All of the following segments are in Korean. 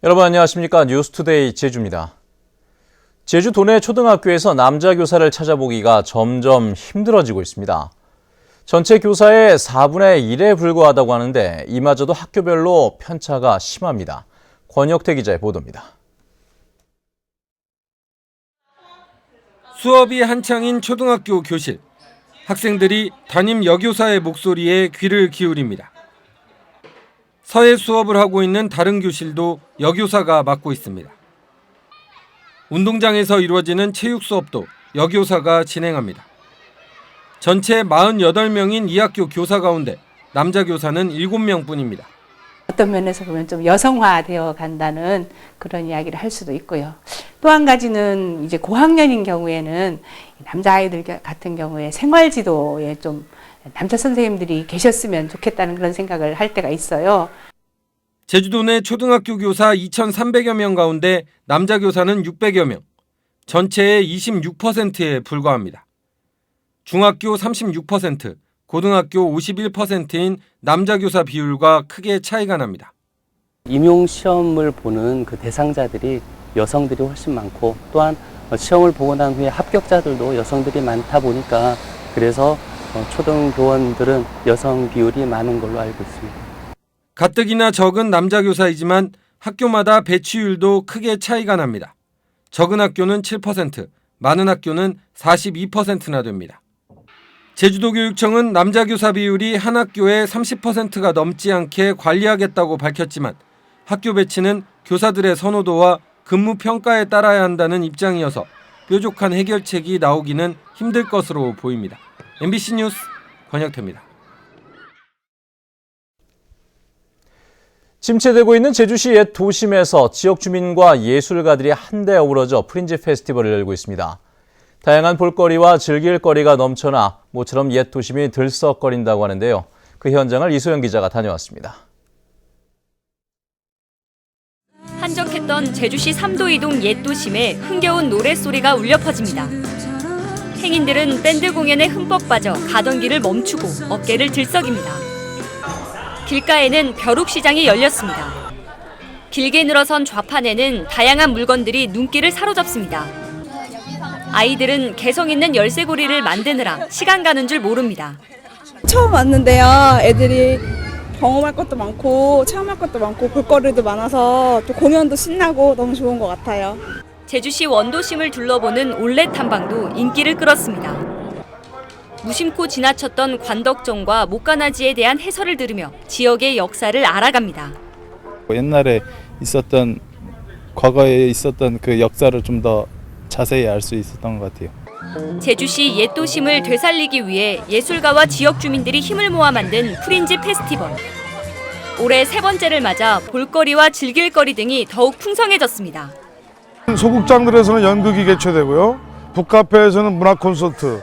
여러분 안녕하십니까? 뉴스투데이 제주입니다. 제주 도내 초등학교에서 남자 교사를 찾아보기가 점점 힘들어지고 있습니다. 전체 교사의 4분의 1에 불과하다고 하는데 이마저도 학교별로 편차가 심합니다. 권혁태 기자의 보도입니다. 수업이 한창인 초등학교 교실. 학생들이 담임 여교사의 목소리에 귀를 기울입니다. 서예 수업을 하고 있는 다른 교실도 여교사가 맡고 있습니다. 운동장에서 이루어지는 체육 수업도 여교사가 진행합니다. 전체 48명인 이 학교 교사 가운데 남자 교사는 7명뿐입니다. 어떤 면에서 보면 좀 여성화되어 간다는 그런 이야기를 할 수도 있고요. 또 한 가지는 이제 고학년인 경우에는 남자아이들 같은 경우에 생활지도에 좀 남자 선생님들이 계셨으면 좋겠다는 그런 생각을 할 때가 있어요. 제주도 내 초등학교 교사 2,300여 명 가운데 남자 교사는 600여 명, 전체의 26%에 불과합니다. 중학교 36%, 고등학교 51%인 남자 교사 비율과 크게 차이가 납니다. 임용 시험을 보는 그 대상자들이 여성들이 훨씬 많고, 또한 시험을 보고 난 후에 합격자들도 여성들이 많다 보니까 그래서 초등교원들은 여성 비율이 많은 걸로 알고 있습니다. 가뜩이나 적은 남자 교사이지만 학교마다 배치율도 크게 차이가 납니다. 적은 학교는 7%, 많은 학교는 42%나 됩니다. 제주도교육청은 남자 교사 비율이 한 학교에 30%가 넘지 않게 관리하겠다고 밝혔지만 학교 배치는 교사들의 선호도와 근무 평가에 따라야 한다는 입장이어서 뾰족한 해결책이 나오기는 힘들 것으로 보입니다. MBC 뉴스 권혁태입니다. 침체되고 있는 제주시 옛 도심에서 지역 주민과 예술가들이 한데 어우러져 프린지 페스티벌을 열고 있습니다. 다양한 볼거리와 즐길 거리가 넘쳐나 모처럼 옛 도심이 들썩거린다고 하는데요. 그 현장을 이소영 기자가 다녀왔습니다. 한적했던 제주시 삼도이동 옛 도심에 흥겨운 노랫소리가 울려 퍼집니다. 행인들은 밴드 공연에 흠뻑 빠져 가던 길을 멈추고 어깨를 들썩입니다. 길가에는 벼룩시장이 열렸습니다. 길게 늘어선 좌판에는 다양한 물건들이 눈길을 사로잡습니다. 아이들은 개성 있는 열쇠고리를 만드느라 시간 가는 줄 모릅니다. 처음 왔는데요. 애들이 경험할 것도 많고 체험할 것도 많고 볼거리도 많아서 또 공연도 신나고 너무 좋은 것 같아요. 제주시 원도심을 둘러보는 올레 탐방도 인기를 끌었습니다. 무심코 지나쳤던 관덕정과 목가나지에 대한 해설을 들으며 지역의 역사를 알아갑니다. 옛날에 있었던 과거에 있었던 그 역사를 좀 더 자세히 알 수 있었던 것 같아요. 제주시 옛 도심을 되살리기 위해 예술가와 지역 주민들이 힘을 모아 만든 프린지 페스티벌. 올해 3번째를 맞아 볼거리와 즐길거리 등이 더욱 풍성해졌습니다. 소극장들에서는 연극이 개최되고요. 북카페에서는 문화 콘서트,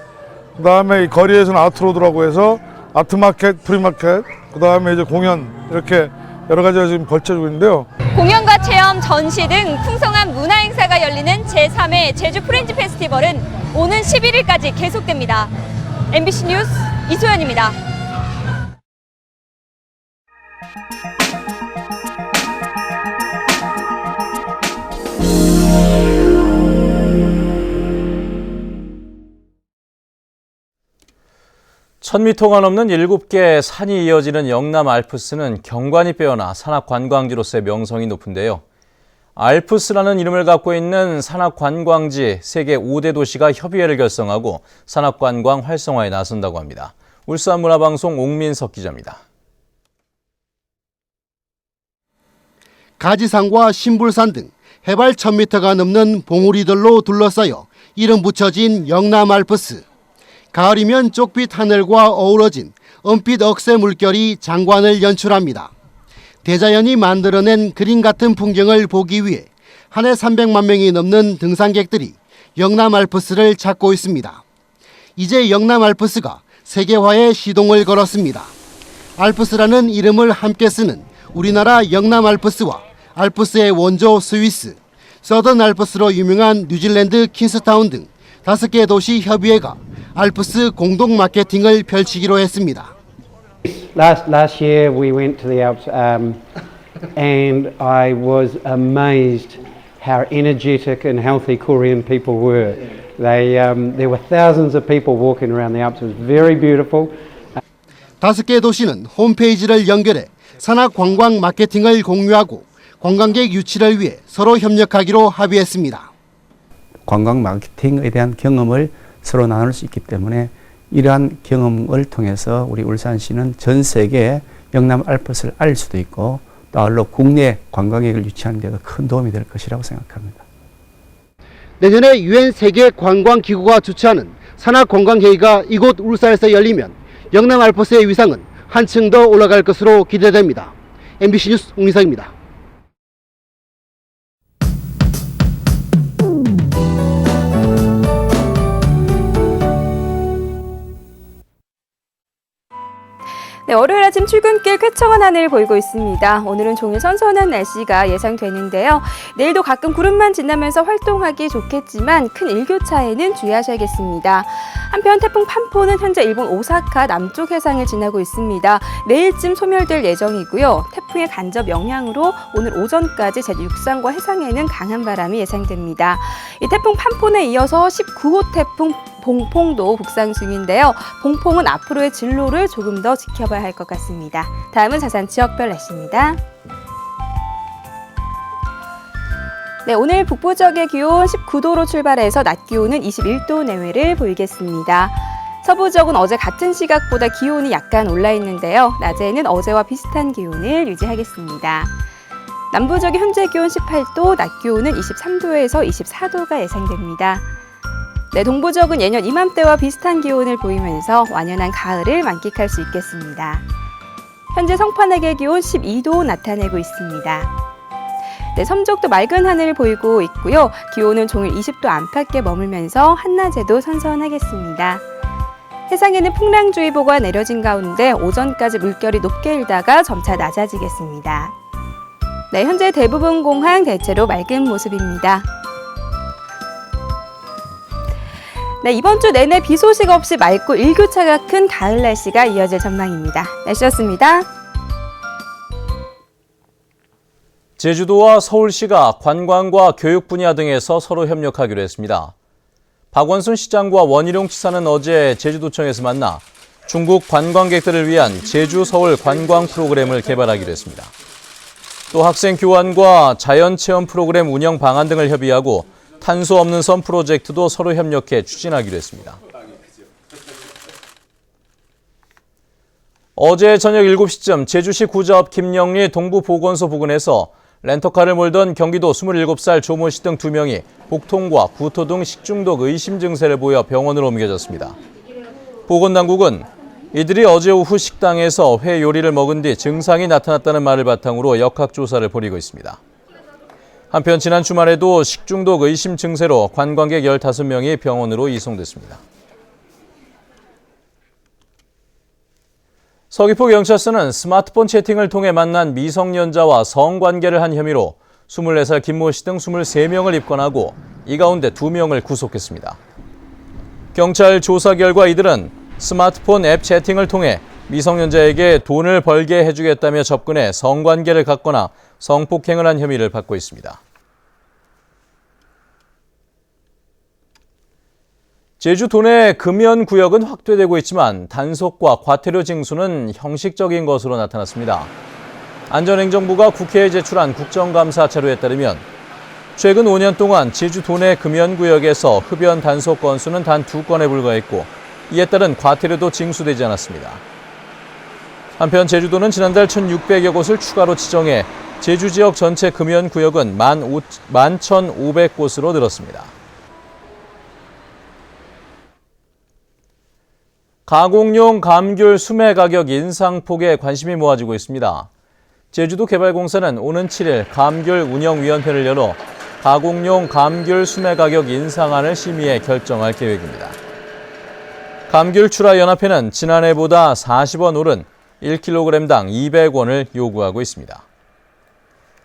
그다음에 이 거리에서는 아트로드라고 해서 아트마켓, 프리마켓, 그다음에 이제 공연 이렇게 여러 가지가 지금 벌쳐지고 있는데요. 공연과 체험, 전시 등 풍성한 문화 행사가 열리는 제3회 제주 프린지 페스티벌은 오는 11일까지 계속됩니다. MBC 뉴스 이소연입니다. (1000m가) 넘는 7개의 산이 이어지는 영남 알프스는 경관이 빼어나 산악관광지로서의 명성이 높은데요. 알프스라는 이름을 갖고 있는 산악관광지 세계 5대 도시가 협의회를 결성하고 산악관광 활성화에 나선다고 합니다. 울산문화방송 옥민석 기자입니다. 가지산과 신불산 등 해발 1000m가 넘는 봉우리들로 둘러싸여 이름 붙여진 영남 알프스. 가을이면 쪽빛 하늘과 어우러진 은빛 억새 물결이 장관을 연출합니다. 대자연이 만들어낸 그림 같은 풍경을 보기 위해 한 해 300만 명이 넘는 등산객들이 영남 알프스를 찾고 있습니다. 이제 영남 알프스가 세계화에 시동을 걸었습니다. 알프스라는 이름을 함께 쓰는 우리나라 영남 알프스와 알프스의 원조 스위스, 서던 알프스로 유명한 뉴질랜드 퀸스타운 등 5개 도시 협의회가 알프스 공동 마케팅을 펼치기로 했습니다. Last year we went to the Alps and I was amazed how energetic and healthy Korean people were. There were thousands of people walking around the Alps. It was very beautiful. 5개 도시는 홈페이지를 연결해 산악 관광 마케팅을 공유하고 관광객 유치를 위해 서로 협력하기로 합의했습니다. 관광 마케팅에 대한 경험을 서로 나눌 수 있기 때문에 이러한 경험을 통해서 우리 울산시는 전 세계에 영남 알프스를 알릴 수도 있고 또 아울러 국내 관광객을 유치하는 데도 큰 도움이 될 것이라고 생각합니다. 내년에 UN 세계관광기구가 주최하는 산악관광회의가 이곳 울산에서 열리면 영남 알프스의 위상은 한층 더 올라갈 것으로 기대됩니다. MBC 뉴스 홍리사입니다. 네, 월요일 아침 출근길 쾌청한 하늘 보이고 있습니다. 오늘은 종일 선선한 날씨가 예상되는데요. 내일도 가끔 구름만 지나면서 활동하기 좋겠지만 큰 일교차에는 주의하셔야겠습니다. 한편 태풍 판포는 현재 일본 오사카 남쪽 해상을 지나고 있습니다. 내일쯤 소멸될 예정이고요. 태풍의 간접 영향으로 오늘 오전까지 제주 육상과 해상에는 강한 바람이 예상됩니다. 이 태풍 판포에 이어서 19호 태풍 봉퐁도 북상 중인데요. 봉퐁은 앞으로의 진로를 조금 더 지켜봐야 할 것 같습니다. 다음은 자산 지역별 날씨입니다. 네, 오늘 북부 지역의 기온 19도로 출발해서 낮 기온은 21도 내외를 보이겠습니다. 서부 지역은 어제 같은 시각보다 기온이 약간 올라 있는데요. 낮에는 어제와 비슷한 기온을 유지하겠습니다. 남부 지역의 현재 기온 18도, 낮 기온은 23도에서 24도가 예상됩니다. 네, 동부 지역은 예년 이맘때와 비슷한 기온을 보이면서 완연한 가을을 만끽할 수 있겠습니다. 현재 성판악의 기온 12도 나타내고 있습니다. 네, 섬쪽도 맑은 하늘을 보이고 있고요. 기온은 종일 20도 안팎에 머물면서 한낮에도 선선하겠습니다. 해상에는 풍랑주의보가 내려진 가운데 오전까지 물결이 높게 일다가 점차 낮아지겠습니다. 네, 현재 대부분 공항 대체로 맑은 모습입니다. 네, 이번 주 내내 비 소식 없이 맑고 일교차가 큰 가을 날씨가 이어질 전망입니다. 날씨였습니다. 제주도와 서울시가 관광과 교육 분야 등에서 서로 협력하기로 했습니다. 박원순 시장과 원희룡 지사는 어제 제주도청에서 만나 중국 관광객들을 위한 제주-서울 관광 프로그램을 개발하기로 했습니다. 또 학생 교환과 자연체험 프로그램 운영 방안 등을 협의하고 탄소 없는 섬 프로젝트도 서로 협력해 추진하기로 했습니다. 어제 저녁 7시쯤 제주시 구자읍 김영리 동부보건소 부근에서 렌터카를 몰던 경기도 27살 조모 씨 등 2명이 복통과 구토 등 식중독 의심 증세를 보여 병원으로 옮겨졌습니다. 보건당국은 이들이 어제 오후 식당에서 회 요리를 먹은 뒤 증상이 나타났다는 말을 바탕으로 역학조사를 벌이고 있습니다. 한편 지난 주말에도 식중독 의심 증세로 관광객 15명이 병원으로 이송됐습니다. 서귀포경찰서는 스마트폰 채팅을 통해 만난 미성년자와 성관계를 한 혐의로 24살 김모 씨 등 23명을 입건하고 이 가운데 2명을 구속했습니다. 경찰 조사 결과 이들은 스마트폰 앱 채팅을 통해 미성년자에게 돈을 벌게 해주겠다며 접근해 성관계를 갖거나 성폭행을 한 혐의를 받고 있습니다. 제주 도내 금연구역은 확대되고 있지만 단속과 과태료 징수는 형식적인 것으로 나타났습니다. 안전행정부가 국회에 제출한 국정감사 자료에 따르면 최근 5년 동안 제주 도내 금연구역에서 흡연 단속 건수는 단 2건에 불과했고 이에 따른 과태료도 징수되지 않았습니다. 한편 제주도는 지난달 1,600여 곳을 추가로 지정해 제주 지역 전체 금연구역은 11,500곳으로 늘었습니다. 가공용 감귤 수매 가격 인상폭에 관심이 모아지고 있습니다. 제주도개발공사는 오는 7일 감귤 운영위원회를 열어 가공용 감귤 수매 가격 인상안을 심의해 결정할 계획입니다. 감귤출하연합회는 지난해보다 40원 오른 1kg당 200원을 요구하고 있습니다.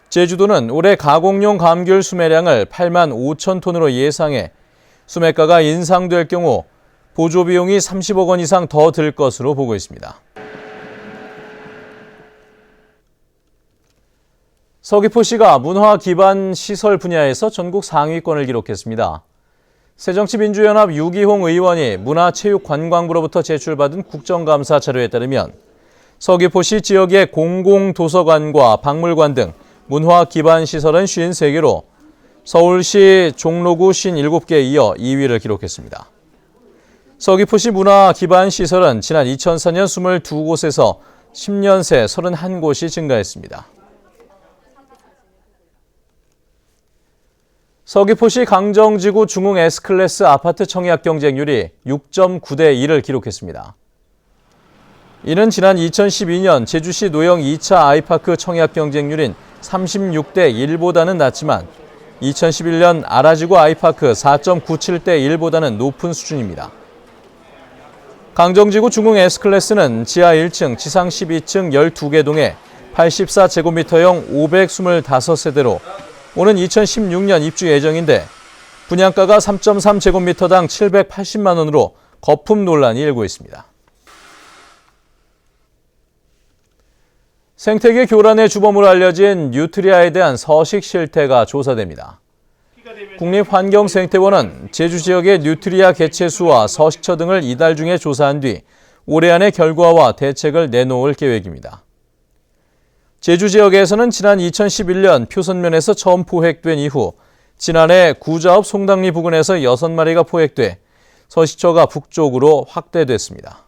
제주도는 올해 가공용 감귤 수매량을 8만 5천 톤으로 예상해 수매가가 인상될 경우 보조 비용이 30억 원 이상 더 들 것으로 보고 있습니다. 서귀포시가 문화 기반 시설 분야에서 전국 상위권을 기록했습니다. 새정치민주연합 유기홍 의원이 문화체육관광부로부터 제출받은 국정감사 자료에 따르면 서귀포시 지역의 공공도서관과 박물관 등 문화 기반 시설은 53개로 서울시 종로구 57개에 이어 2위를 기록했습니다. 서귀포시 문화 기반 시설은 지난 2004년 22곳에서 10년 새 31곳이 증가했습니다. 서귀포시 강정지구 중흥 S클래스 아파트 청약 경쟁률이 6.9대 1을 기록했습니다. 이는 지난 2012년 제주시 노영 2차 아이파크 청약 경쟁률인 36대 1보다는 낮지만 2011년 아라지구 아이파크 4.97대 1보다는 높은 수준입니다. 강정지구 중흥 S클래스는 지하 1층, 지상 12층 12개 동에 84제곱미터형 525세대로 오는 2016년 입주 예정인데 분양가가 3.3제곱미터당 780만 원으로 거품 논란이 일고 있습니다. 생태계 교란의 주범으로 알려진 뉴트리아에 대한 서식 실태가 조사됩니다. 국립환경생태원은 제주 지역의 뉴트리아 개체수와 서식처 등을 이달 중에 조사한 뒤 올해 안에 결과와 대책을 내놓을 계획입니다. 제주 지역에서는 지난 2011년 표선면에서 처음 포획된 이후 지난해 구자읍 송당리 부근에서 6마리가 포획돼 서식처가 북쪽으로 확대됐습니다.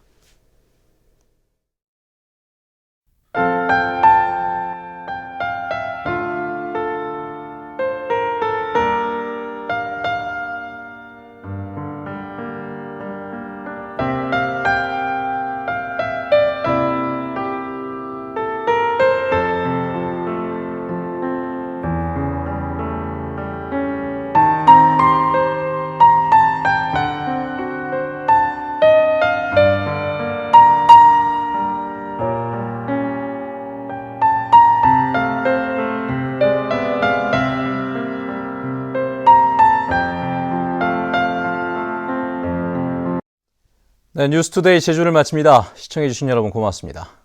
네, 뉴스투데이 제주를 마칩니다. 시청해주신 여러분 고맙습니다.